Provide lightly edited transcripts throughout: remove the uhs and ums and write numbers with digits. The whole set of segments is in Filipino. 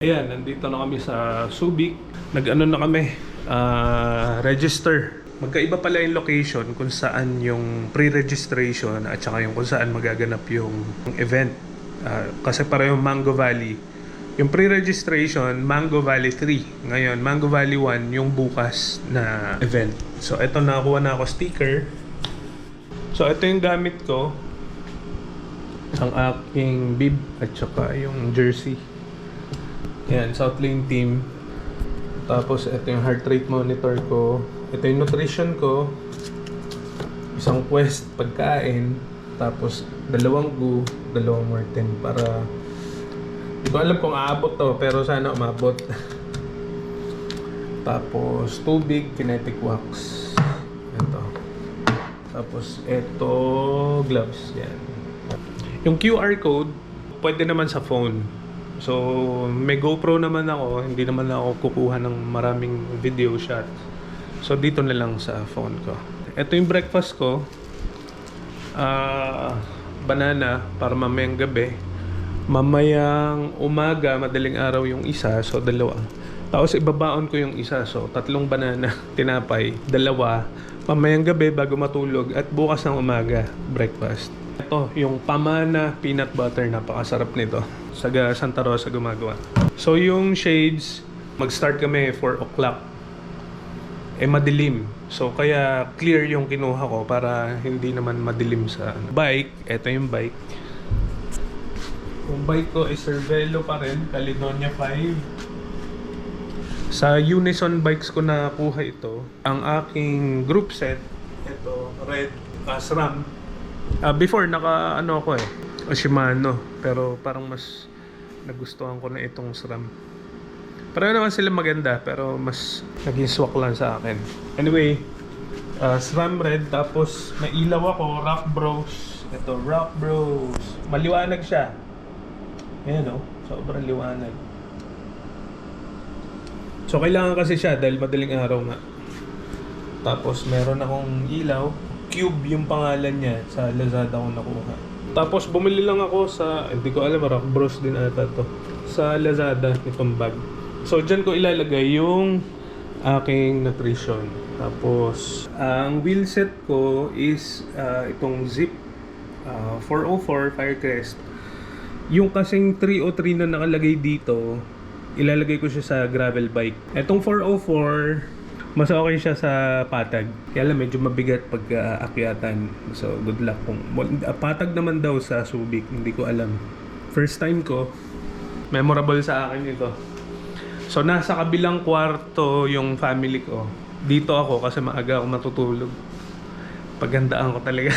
Ayan, nandito na kami sa Subic. Nag-ano na kami, register. Magkaiba pala yung location kung saan yung pre-registration at saka yung kung saan magaganap yung event. Kasi parehong Mango Valley. Yung pre-registration, Mango Valley 3. Ngayon, Mango Valley 1 yung bukas na event. So, ito nakakuha na ako sticker. So, ito yung gamit ko. Ang aking bib at saka yung jersey. Yan, South Lane team. Tapos ito yung heart rate monitor ko. Ito yung nutrition ko. Isang Quest pagkain. Tapos dalawang GU, dalawang Morten para hindi ko alam kung aabot to, pero sana umabot. Tapos tubig, kinetic wax. Ito. Tapos ito, gloves. Yan. Yung QR code, pwede naman sa phone. So, may GoPro naman ako, hindi naman ako kukuha ng maraming video shot. So, dito na lang sa phone ko. Ito yung breakfast ko. Banana para mamayang gabi. Mamayang umaga, madaling araw yung isa, so dalawa. Tapos ibabaon ko yung isa, so 3 banana, tinapay, 2 mamayang gabi bago matulog, at bukas ng umaga, breakfast. Ito, yung Pamana peanut butter, napakasarap nito. Sa Santa Rosa gumagawa. So yung shades, mag-start kami 4 o'clock. Madilim. So kaya clear yung kinuha ko para hindi naman madilim sa bike. Ito yung bike. Yung bike ko is Cervelo pa rin, Caledonia 5. Sa Unison bikes ko nakuha ito. Ang aking group set, ito, red, SRAM. Before, naka-ano ako Shimano. Pero parang mas nagustuhan ko na itong SRAM. Pareho naman sila maganda, pero mas naging swak lang sa akin. Anyway, SRAM red, tapos may ilaw ako, Rock Bros. Ito, Rock Bros. Maliwanag siya. Ayan sobrang liwanag. So kailangan kasi siya dahil madaling araw nga. Tapos meron akong ilaw. Cube yung pangalan niya, sa Lazada ko nakuha. Tapos bumili lang ako sa, hindi ko alam, Rock Bros din ata to, sa Lazada, itong bag. So dyan ko ilalagay yung aking nutrition. Tapos ang wheel set ko is itong Zip 404 Firecrest. Yung kasing 303 na nakalagay dito, ilalagay ko siya sa gravel bike. Etong 404, mas okay siya sa patag. Kaya lang medyo mabigat pag aakyatan. So good luck kung patag naman daw sa Subic, hindi ko alam. First time ko, memorable sa akin ito. So nasa kabilang kwarto yung family ko. Dito ako kasi maaga ako matutulog. Paghandaan ko talaga.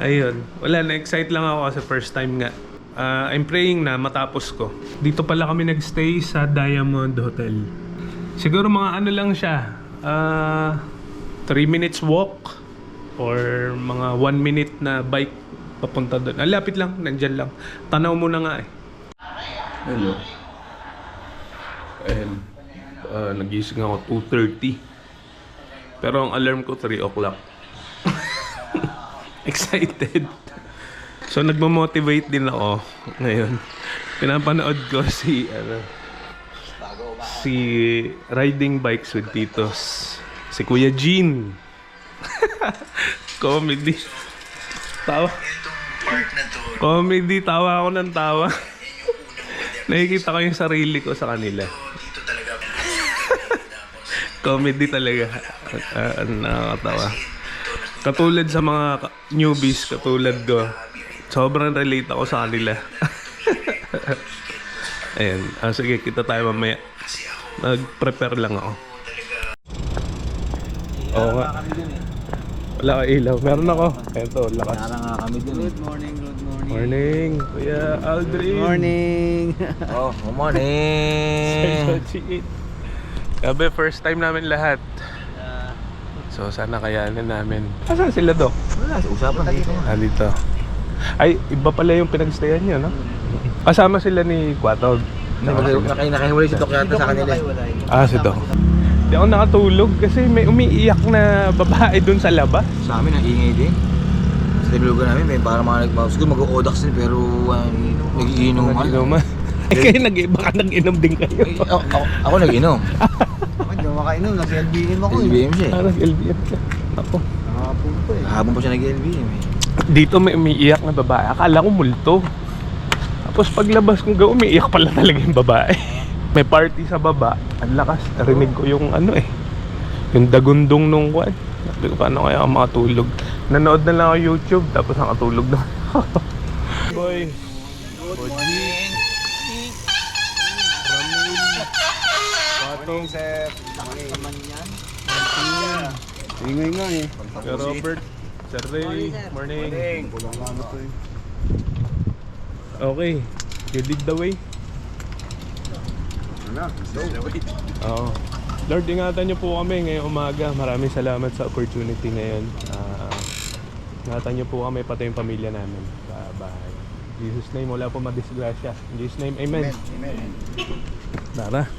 Ayun, wala, na-excite lang ako kasi first time nga. I'm praying na matapos ko. Dito pala kami nagstay sa Diamond Hotel. Siguro mga ano lang siya, 3 minutes walk or mga 1 minute na bike papunta doon. Lapit lang, nandyan lang. Tanaw mo na nga Hello. And nagising ako 2:30. Pero ang alarm ko 3 o'clock. Excited. So nagmo-motivate din ako ngayon. Pinapanood ko si Riding Bikes with Titos. Si Kuya Jean. Comedy. Tawa. Comedy, tawa ako ng tawa. Nakikita ko yung sarili ko sa kanila. Comedy talaga. Nakakatawa. Katulad sa mga newbies, katulad ko. Sobrang relate ako sa kanila. Ayan. Sige, kita tayo mamaya. Nag-prepare lang ako. Oo nga. Wala ka ilaw. Meron ako. Eto, lakas. Nara nga kami dun. Good morning, good morning. Morning, Kuya Aldrin. Good morning. Good morning. Gabi, first time namin lahat. So, sana kayanin namin. Asan sila, Dok? Wala, usapan dito. Dito. Ay, iba pala yung pinagstayan niyo, no? Kasama sila ni Quatog. Nakahiwalay si Doc yata sa kanila. Si Doc. Di ako nakatulog kasi may umiiyak na babae dun sa labas. Sa amin, ang ingay din. Sa bilugan namin, may parang mga siguro mag-o-odax din pero nagiinuman. kayo baka nag-inom din kayo. Ako nag-inom. Ako, hindi ako makainom. Nag-LBM ako eh. LBM siya eh. Nag-LBM ka. Ako. Nakapun po eh. Habang pa siya nag-LBM eh. Dito may umiiyak na babae. Akala ko multo. Tapos paglabas kong umiiyak pala talaga yung babae. May party sa baba. Ang lakas. Narinig ko yung ano eh. Yung dagundong nung kwan. Sabi ko, paano kaya ako makatulog? Nanood na lang ako YouTube. Tapos nakatulog na. Boy. Good morning. Morning, sir. Ingay nga eh. Sir Robert. Sir Ray. Morning. Kulang nga ano to eh. Okay. You did the way. Ano? Oo. Lord, ingatan niyo po kami ngayong umaga. Maraming salamat sa opportunity ngayon. Ingatan niyo po kami, pati yung pamilya namin sa bahay. In Jesus' name, wala po madisgrasya. In Jesus' name, amen. Amen. Tara,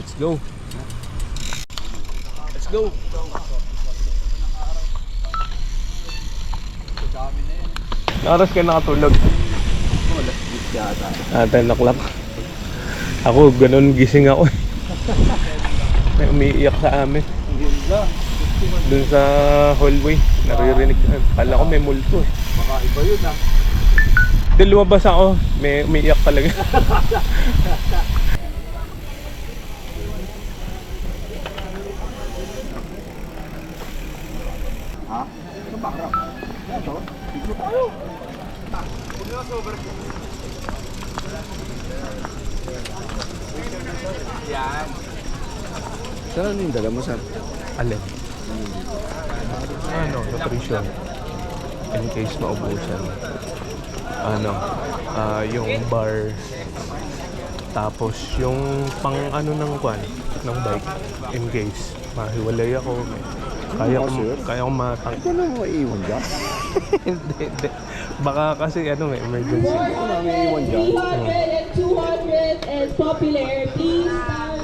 let's go. Let's go. Naras kayo nakatulog? 10 o'clock. Ako, ganun gising ako. May umiiyak sa amin. Dun sa hallway, naririnig. Kala ko may multo eh. Baka iba yun ah. Then lumabas ako, may umiiyak talaga. Ha? Ito background. Ito? Ito tayo. Yan. Saan ano yung dala mo, sir? Alin? Ano, nutrition. In case maubusan. Ano, yung bar. Tapos yung pang ano ng kwan, ng bike. In case mahiwalay ako. Kaya ko matang. Ito na maiiwan dyan. Hindi. Baka kasi ano, may emergency. Ito na maiiwan dyan. 300 and 200 and popular, please start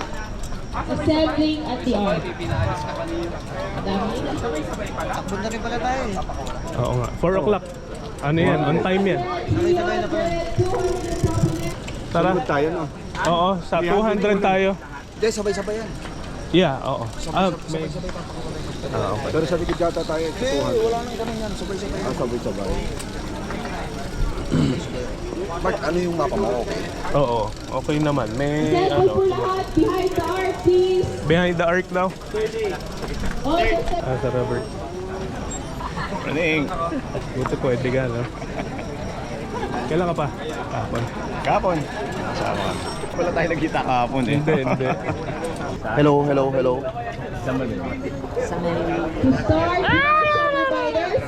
assembling at the ark. Takbo na rin pala tayo eh. Oo nga, 4 o'clock. Ano yan? On time yan. Sabay-sabay na po. Tara. Sunod tayo no? Oo, sa 200 tayo. Hindi, sabay-sabay yan. Yeah, oo. May... okay. Pero sa likod yata tayo. Hindi, wala nang kami yan. Sabay-sabay. Sabay-sabay. Mark, ano yung mapa mo? Okay. Oo, okay naman. May Assemble po ano, lahat behind the ark, please. behind the arc daw. All the Sir Robert. Morning. Buti pwede ka, no? Kailan ka pa? Kapon. Kapon. Kasama. Wala tayo nagkita kahapon eh. Hindi. Hello. to start, reminders.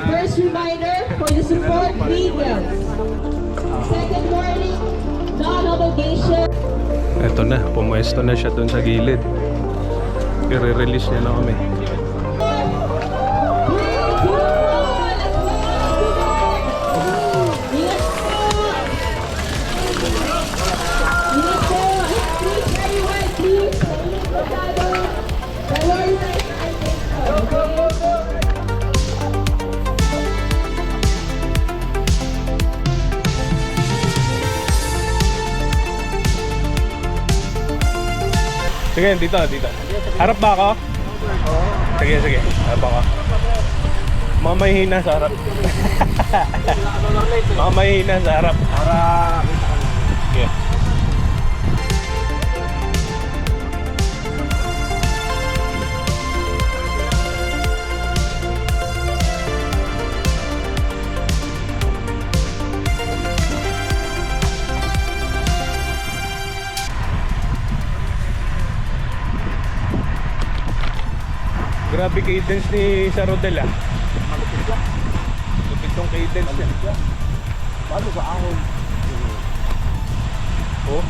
First reminder for the support videos. Second warning, non-obligation. Eto na, pumuesto na siya dun sa gilid. I-release niya na kami. Sige, dito. Harap ba ako? Sige. Harap ako. Mga mahihina sa harap. Mga mahihina sa harap. Sige. Grabe cadence ni Sir Rodel ah. Lupit tong cadence niya. Paano sa ahon? Oh.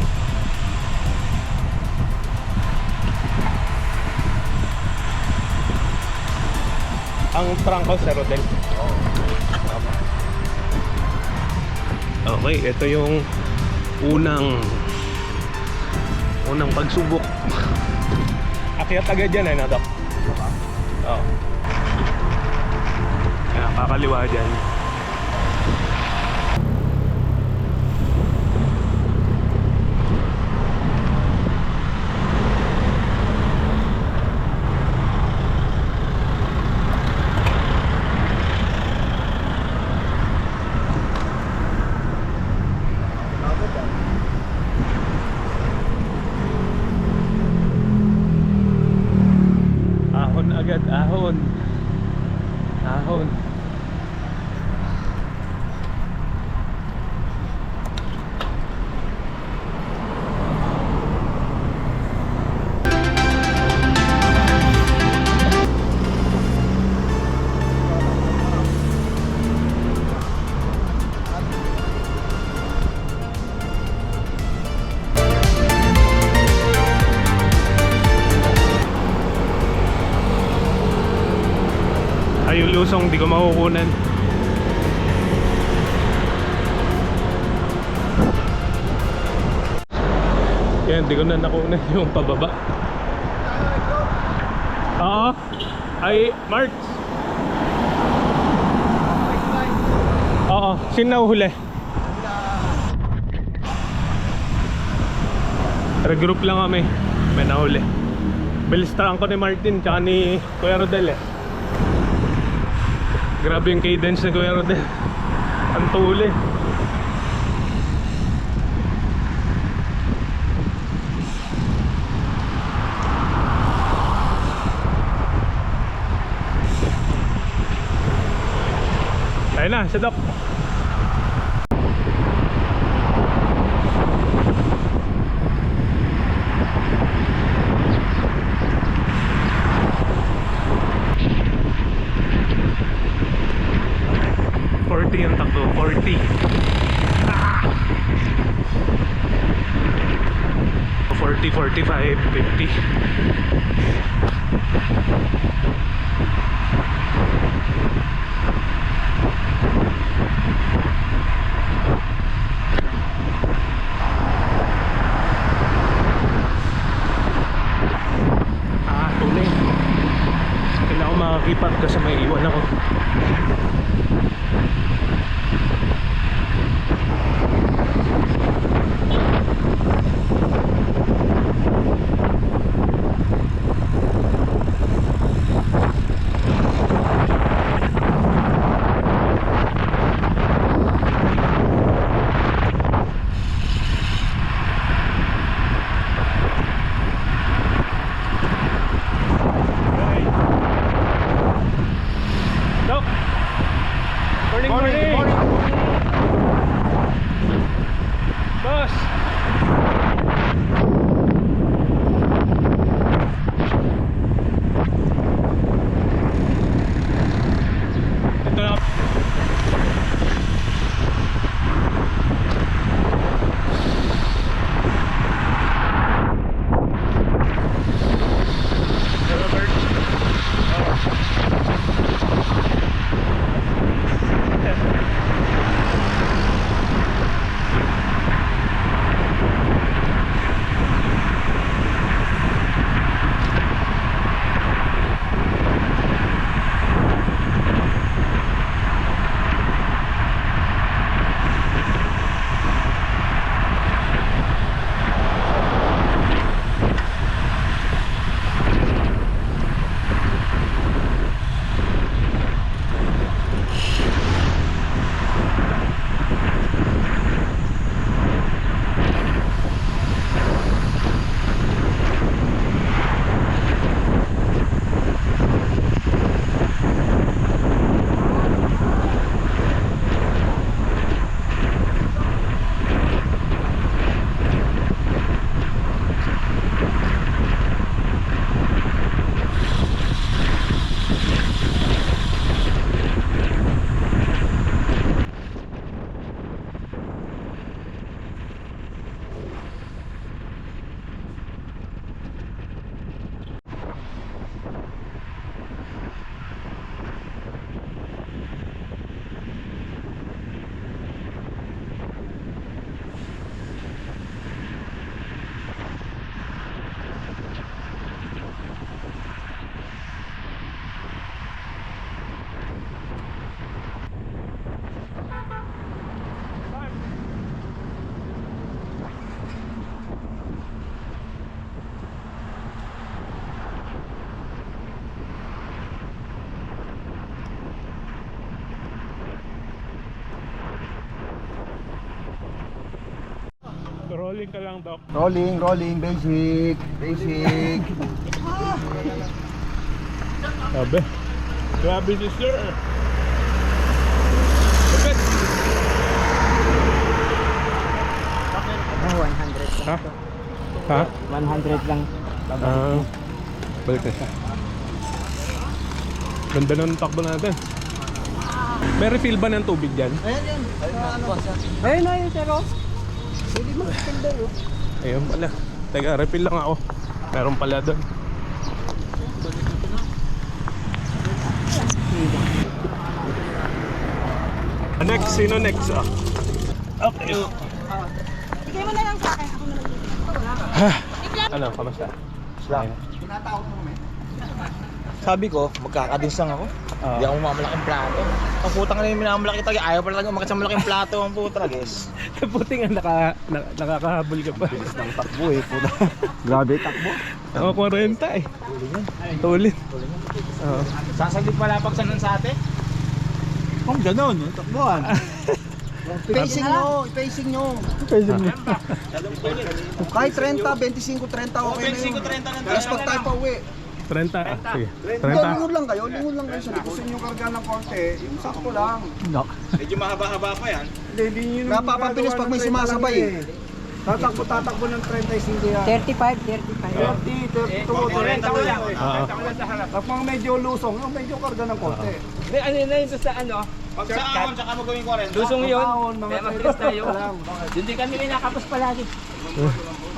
Ang prangko Sir Rodel. Okay, ito yung unang pagsubok. Akyat agad yan eh, Nadok. Oo. Ayan, kakaliwa dyan. malusong, di ko makukunan. Kaya hindi ko na nakunan yung pababa. Oo. Ay, Mark. Oo, sino nahuhuli? Regroup lang kami. May nahuli. Bilistahan ko ni Martin tsaka ni Kuya Rodel eh. Grabe yung cadence ni Kuya Rodel. Ang tuhuli. Ayun na, si Doc. Yung takbo, 40. Ah! 40, 45, 50. Tuloy. Kailangan ko makakipat kasi may iwan ako. Rolling ka lang, Doc. Rolling, rolling, basic, basic. Sabi. Grabe si sir. Kapit. 100 Ha? lang to. Ha? 100 lang. Balik na siya. Ganda ng takbo natin. May refill ba ng tubig dyan? Ayun na yun, sir. Hindi mo maganda, no? Ayun pala. Teka, refill lang ako. Meron pala doon. Next, sino next? Ah. Okay. Bigay mo na lang sa akin. Ako na lang. Ano, kamusta? Sabi ko, magkakadins lang ako. Hindi ako mamalaking plato. Ang putang na yung minamalaki tayo. Ayaw pala talaga umakit sa malaking plato ang puta guys. Buti nga nakakahabol ka pa. Ng takbo eh, puta. Grabe takbo. Ako 40 eh. Tulin. Oo. Sasaglit pala pag sanan sa ate. Kung ganon, takbuhan. Pacing nyo, pacing nyo. Kahit 30, 25, 30 okay na yun. 25, 30 na Tapos pag tayo pa uwi. 30. Ah, sige. Hindi, 30. lingon lang kayo sa likod. Gusto nyo karga ng konti, yung sakto lang. Medyo mahaba-haba pa yan. Napapabilis pag may sumasabay eh. Tatakbo ng 35 yan. 35. 30, 32, 40 lang. Oo. Kapag medyo lusong, yung medyo karga ng konti. Ano na yun sa ano? Pag sa ahon, tsaka mo gawin 40. Lusong yun. Ahon, mga Kaya mabilis 30 tayo. lang. Hindi kami kinakapos palagi.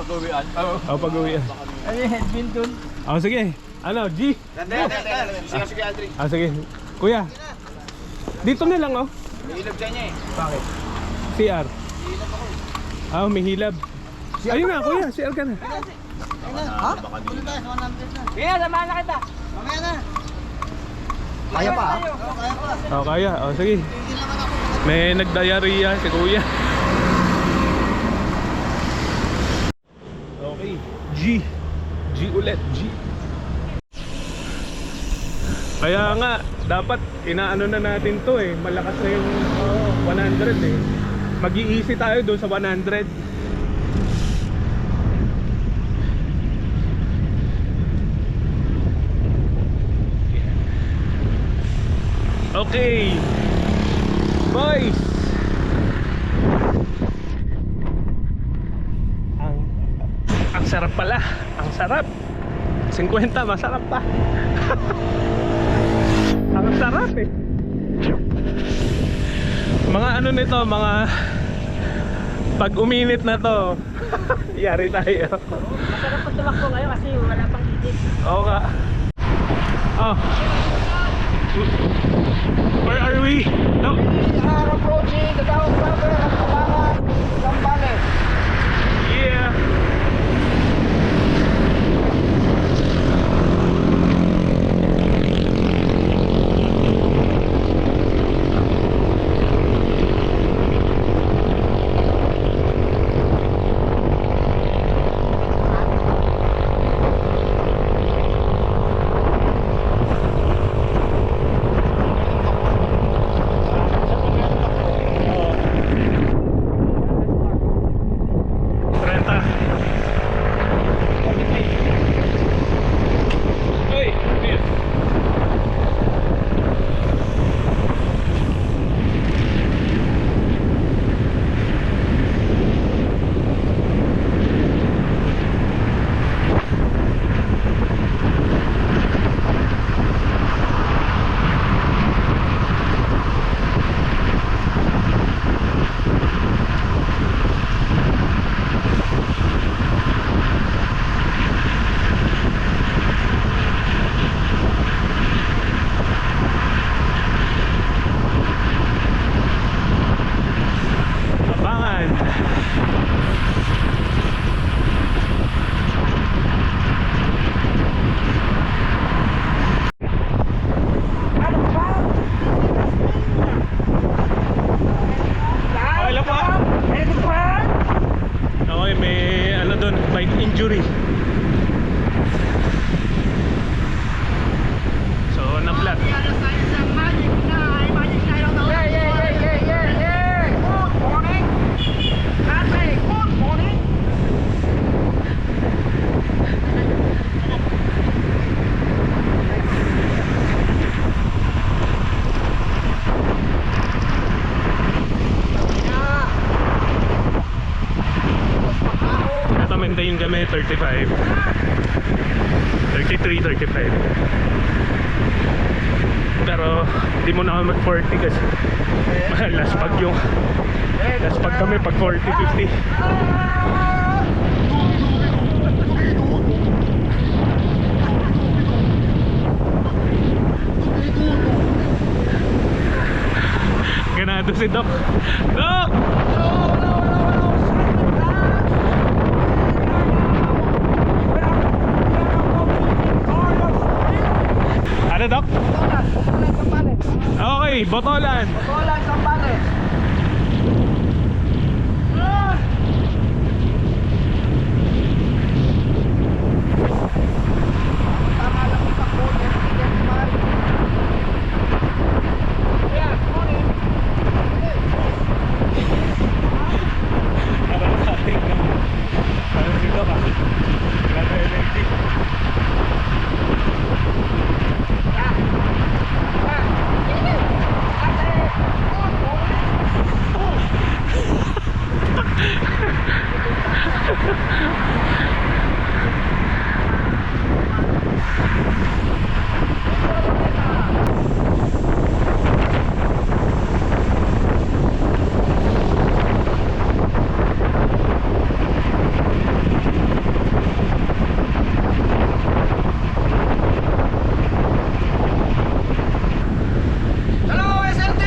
Pag-uwian. Oh, pag-uwi. Ano yung headwind dun? Oh, sige. Ano, G? Sige, Aldrin. Ah, sige. Kuya. Dito na lang, oh. May ilog dyan niya eh. CR. Ah, may hilab. Ayun na, kuya. CR ka na. Kaya, samahan na kita. Kaya pa ah. Oh, kaya. Oh, sige. May nagdiarrhea si kuya. Okay. G. G ulit. G. Kaya nga, dapat inaano na natin to eh. Malakas na yung 100 eh. Mag-i-easy tayo doon sa 100. Okay. Boys. Ang sarap pala. Ang sarap. 50 masarap pa. Ang sarap eh. Mga ano nito, mga pag uminit na to, yari tayo. Masarap pag tumakbo ngayon kasi wala pang itis. Oo nga. Oh. Where are we? No. Approaching the town proper of Kabangan, Zambales. Yeah. injury. So, na-flat. Maintain kami 35 33, 35 pero di mo na mag 40 kasi last pag kami pag 40, 50 Ganado si Doc. Doc! Ano, Doc? Okay, botolan. Botolan, Sambales. Tama lang yung takbo, yan man. Ayan, morning. Ano si Doc, ah? Wala na energy. Hello, SLT!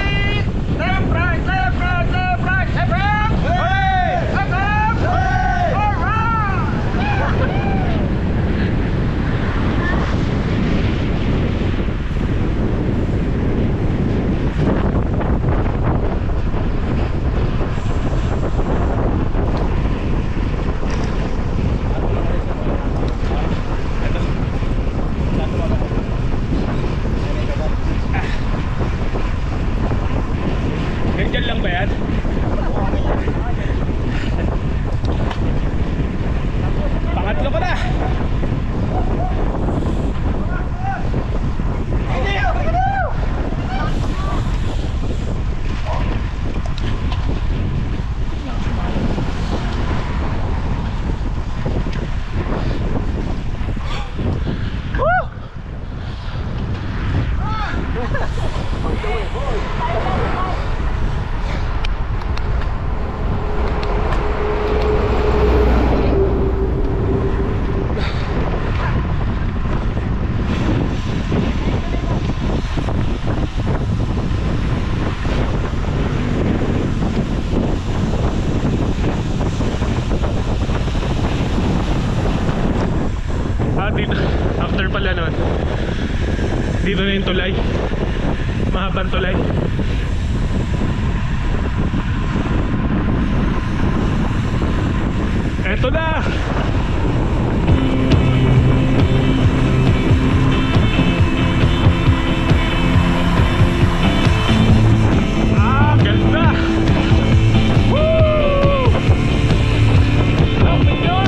Left, right, left, right, left, right, left, left! Hey! Left, left! Hey! All right! Ganyan lang ba yan? Pangatlo ko na. Dito, after pala nun, dito na yung tulay, mahabang tulay. Eto na! Ganda! Woo! Love you!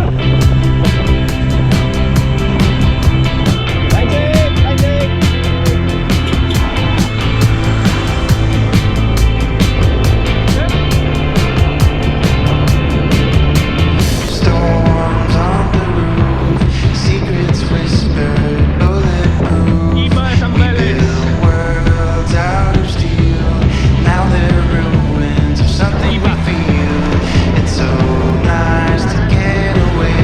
Storms on the roof, secrets whispered, bulletproof. Iba, Sambales. Built worlds out of steel. Now they're ruins of something we feel. It's so nice to get away,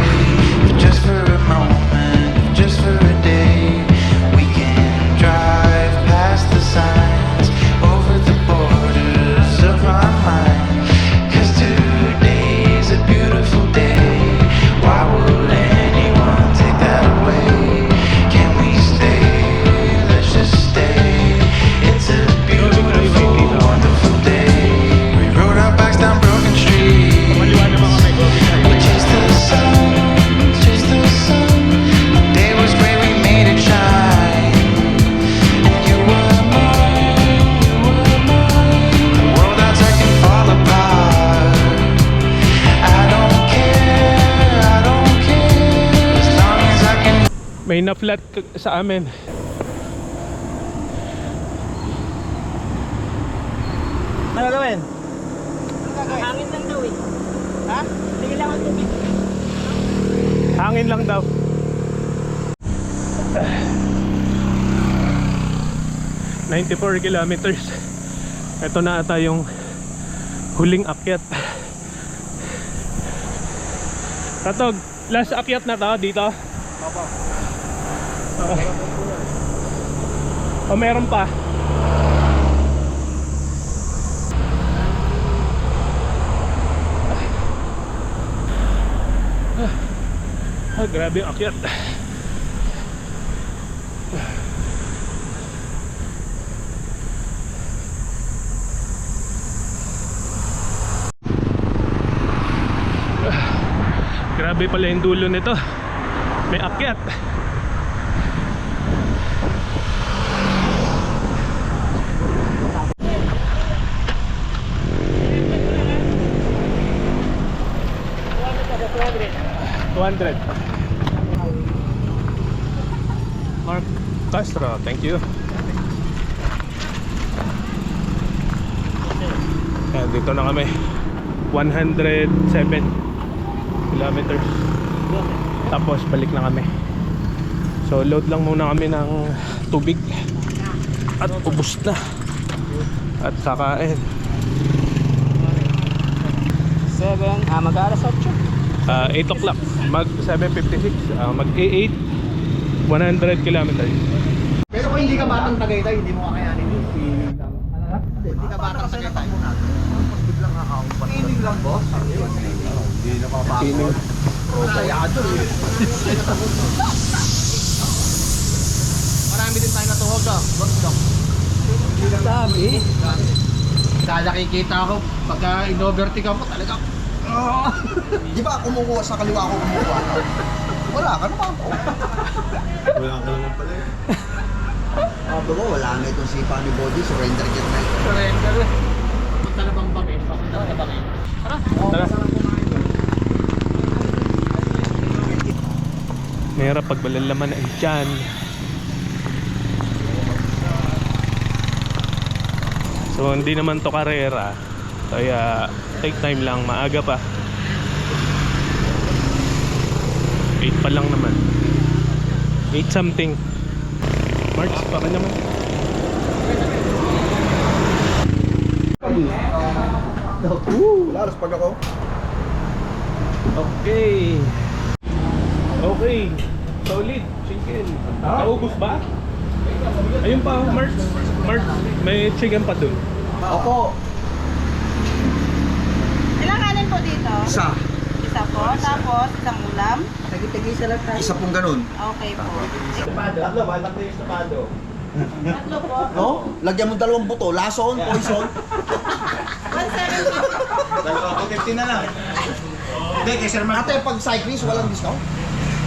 just for a moment, just for a day. We can drive past the signs, over the borders of our mind. 'Cause today's a beautiful day. Why would anyone take that away? Can we stay? Let's just stay. It's a beautiful, wonderful day. We rode our bikes down broken streets. We chased the sun, chased the sun. The day was great, we made it shine. And you were mine, you were mine. The world outside can fall apart. I don't care, as long as I can. May na-flat sa amin. Ano gawin? Hangin lang daw eh. Ha? Hindi kailangan tubig. Hangin lang daw. Ah. 94 kilometers. Ito na ata yung huling akyat. Katog, last akyat na to dito. O meron pa. Grabe yung akyat. Grabe pala yung dulo nito. May akyat. Mark Castro, thank you. Ayan, dito na kami. 107 kilometers. Tapos balik na kami. So load lang muna kami ng tubig. At ubos na. At sakain. 7, mag-aalas 8. 8 o'clock. Mag 7:56. Mag 8 100 kilometers. Pero kung hindi ka batang Tagaytay, hindi mo kakayanin yun. Hindi ka batang Tagaytay. Biglang kakao. Piling lang, boss? Hindi na papasok. Sayado eh. Marami din tayo natuhog ah. Sabi. Kaya kikita ako, pagka in-overtake ako talaga. Di ba kumukuha sa kaliwa ako kumukuha? Wala ka naman. Wala ka naman pala eh. Sabi ko, wala na itong sipa ni Body, surrender kit na ito. Surrender eh. Punta na bang bangin? Papunta na bangin? Tara. Mahirap pag malalaman ang tiyan. So hindi naman to karera. Kaya take time lang, maaga pa. 8 pa lang naman. 8 something. March pa ka naman. Lalos pag ako. Okay. Okay. Solid. Chicken. Naubos ba? Ayun pa, March. March. May chicken pa dun. Opo. Ilang kanin po dito? Isa. Isa po. Tapos, isang ulam. Tagi-tagi sa lang tayo. Isa pong ganun. Okay po. Tatlo ba? Tatlo yung estopado. Tatlo po. No? Lagyan mo 2 buto. Lason, poison. 170. 50 na lang. Hindi, kay Sir Mark. Ate, pag cyclist, walang discount?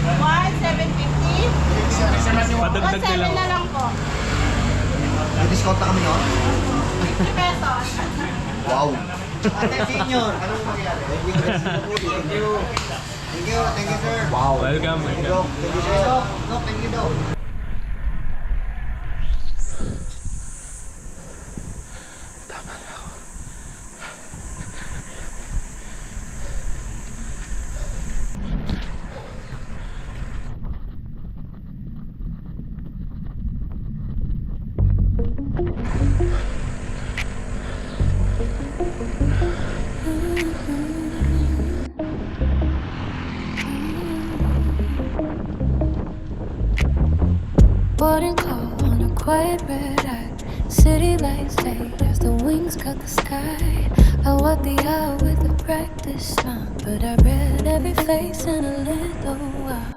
1,750. Padagdag na 1,700 lang. na lang po. May discount na kami, no? 50 pesos. Wow. Ate, senior. Anong mangyayari? Thank you. Thank you. Thank you. Thank you, sir. Wow. Welcome. Thank you, Thank you, sir. No, thank you, Doc. Boarding call on a quiet red eye. City lights fade as the wings cut the sky. I walk the aisle with a practice smile, but I read every face in a little while.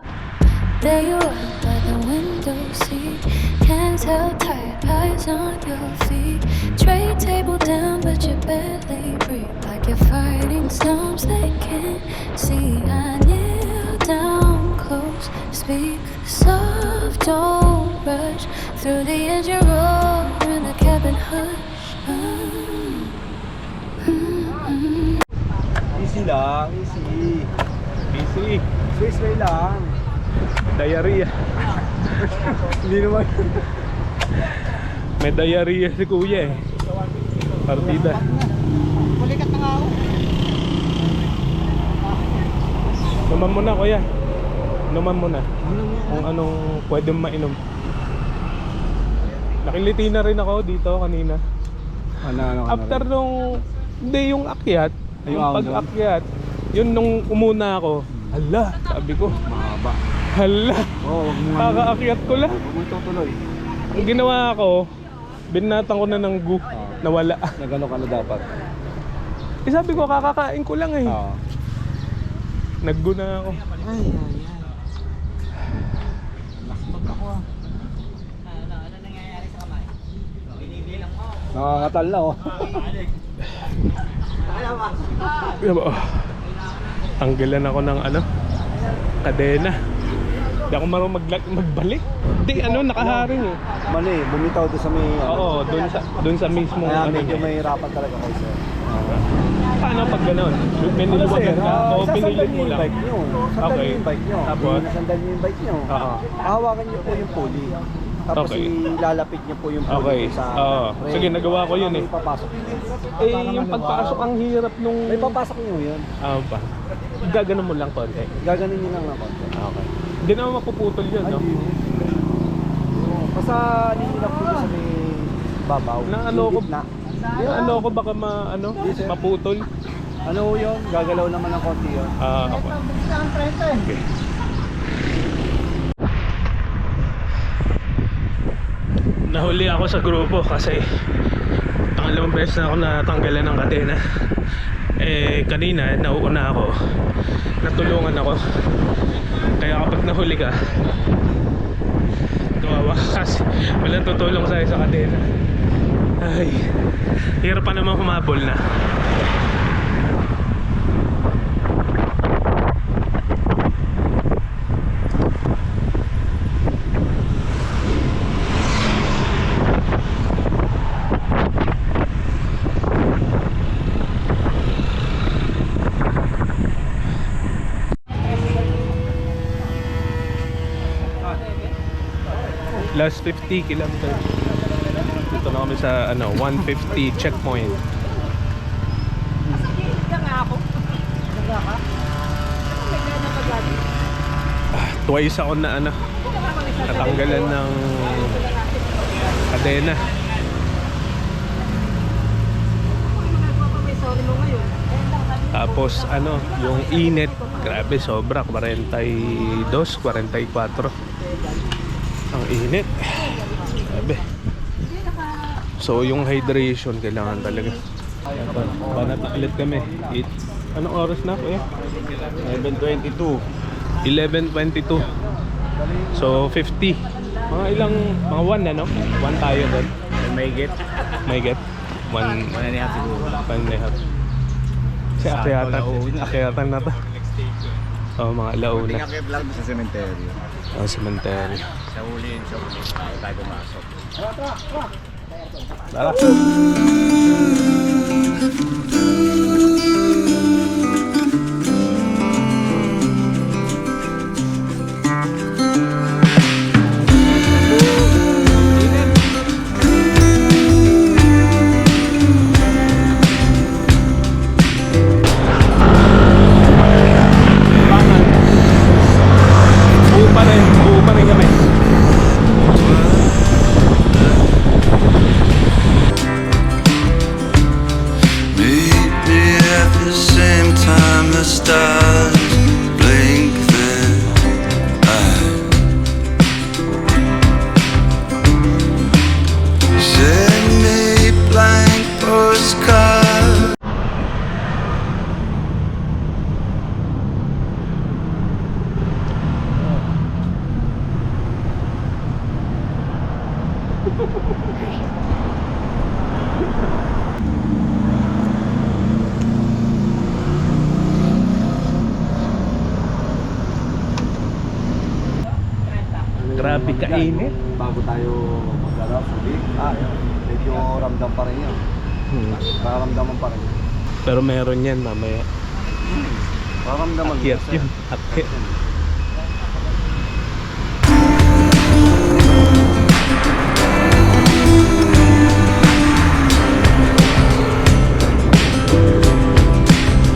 There you are by the window seat. Can't tell, tired eyes on your feet. Tray table down, but you barely breathe. Like you're fighting storms they can't see. I kneel down close, speak soft, don't rush. Through the edge of roar in the cabin hush. Easy lang, easy. Easy. Swiss way lang. Diarrhea. Hindi naman. May diarrhea si kuya eh. Partida. Kulikat na nga ako. Numan mo na kuya. Numan mo na. Kung anong pwedeng mainom. Nakiliti na rin ako dito kanina. After nung hindi yung akyat, yung pag-akyat, yun nung umuna ako. Hala, sabi ko. Mahaba. Hala, Oo, kakaakyat ko lang. Huwag mo tutuloy. Ang ginawa ko, binatang ko na ng gu, nawala. Nagano ka na dapat. Eh sabi ko, kakakain ko lang eh. Nagguna ako. Nakakatal na oh. Tanggalan ako ng ano, kadena. Hindi ako marunong magbalik. Hindi, nakaharing eh. Mali, bumitaw doon sa may... Oo, dun sa mismo. Kaya medyo may hirapan talaga kayo sir. Paano pag gano'n? May niliwagan ka? O pinilit mo lang? Bike nyo. Sandal Okay. yung bike nyo. Tapos? Nasandal nyo yung bike nyo. Oo. Hawakan nyo po yung pulley. Tapos Okay. ilalapit nyo po yung Okay. pulley sa Oo. rail. Sige, nagawa ko yun eh. May papasok. Yung pagpasok ang hirap nung... May papasok nyo yun. Pa. Gaganon mo lang konti. Gaganin nyo lang na konti. Okay. Hindi naman mapuputol yun, no? Basta nyo lang po sa may babaw. Na ano Yung ko- gitna. Ako baka maputol. Ano yun? Gagalaw naman ng konti yun. Okay. Okay. Nahuli ako sa grupo kasi pangalawang beses na ako natanggalan ng kadena. Kanina nauuna ako, natulungan ako. Kaya kapag nahuli ka, kawawa ka kasi walang tutulong sa'yo sa kadena. Ay, hirap pa naman humabol na. Last 50 kilometers. Dito na kami sa 150 checkpoint. Twice ako na natanggalan ng kadena. Tapos yung init, grabe sobra, 42, 44. Ang init. Grabe. So yung hydration kailangan talaga. Banat na ulit kami. Anong oras na kuya? 11:22. 11:22. So 50. Mga 1 1 tayo doon. May get. May get. 1 and a half siguro. 1 and a half. Kasi akyatan na to. Mga alauna. Tingnan kayo vlog sa cemetery. Cemetery. Sa huli tayo pumasok. Tara. Buo pa rin kami. Meet me at the same time the stars blink their eyes. Send me blank postcards. Grabe kainit. Bago tayo maglalaro sa big. Medyo ramdam pa rin yun. Mararamdaman pa rin. Pero meron yan mamaya. Mararamdaman Akyat yun. Akyat.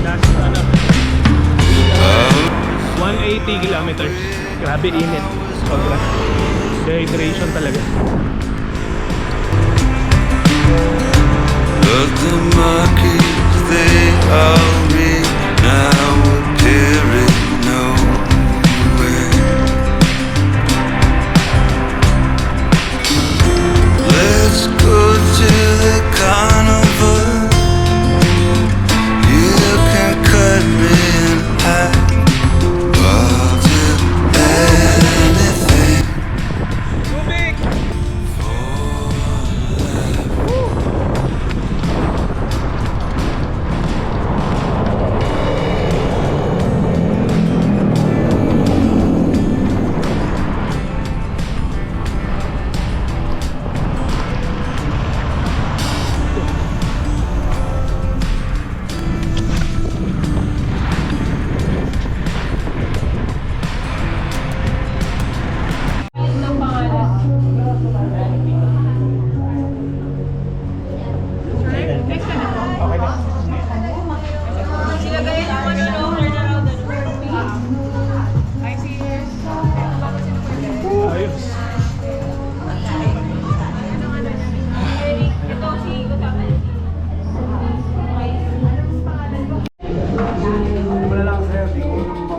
Last 180 kilometers. Grabe init. Sobra. Dehydration talaga. But the markings they all read now appearing nowhere. Let's go to the carnival. You can cut me in half.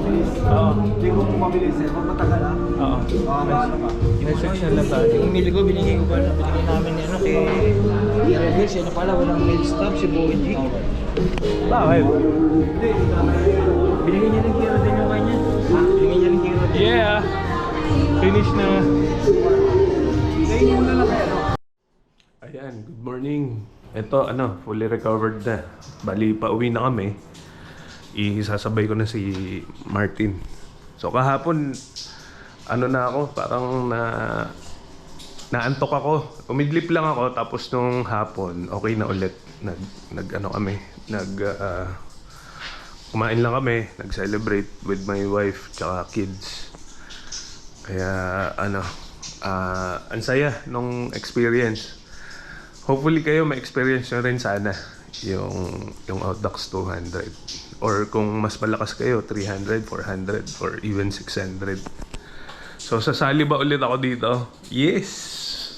Oo. Hindi ko mabilis eh. Pag matagal ah. Oo. Paano ka? Message na lang tayo. Yung mili ko, binigay ko pala. Binigay namin ni ano kay Red Hills. Yan na pala, walang mail stop si Boji. Bakit? Binigay niya ng hero din yung kanya. Binigay niya ng hero din. Yeah. Finish na. Ayan, good morning. Ito, fully recovered na. Bali, pauwi na kami. Isasabay ko na si Martin. So, kahapon, na ako, parang naantok ako. Umidlip lang ako, tapos nung hapon, okay na ulit. Kumain lang kami, nag-celebrate with my wife, tsaka kids. Kaya, ang saya nung experience. Hopefully kayo ma-experience nyo rin sana yung Outdox 200. Or kung mas malakas kayo, 300, 400, or even 600. So, sasali ba ulit ako dito? Yes!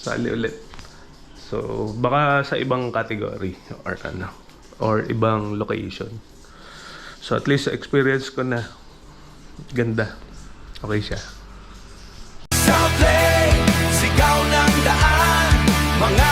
Sali ulit. So, baka sa ibang category or ibang location. So, at least experience ko na ganda. Okay siya. Sigaw ng daan, mga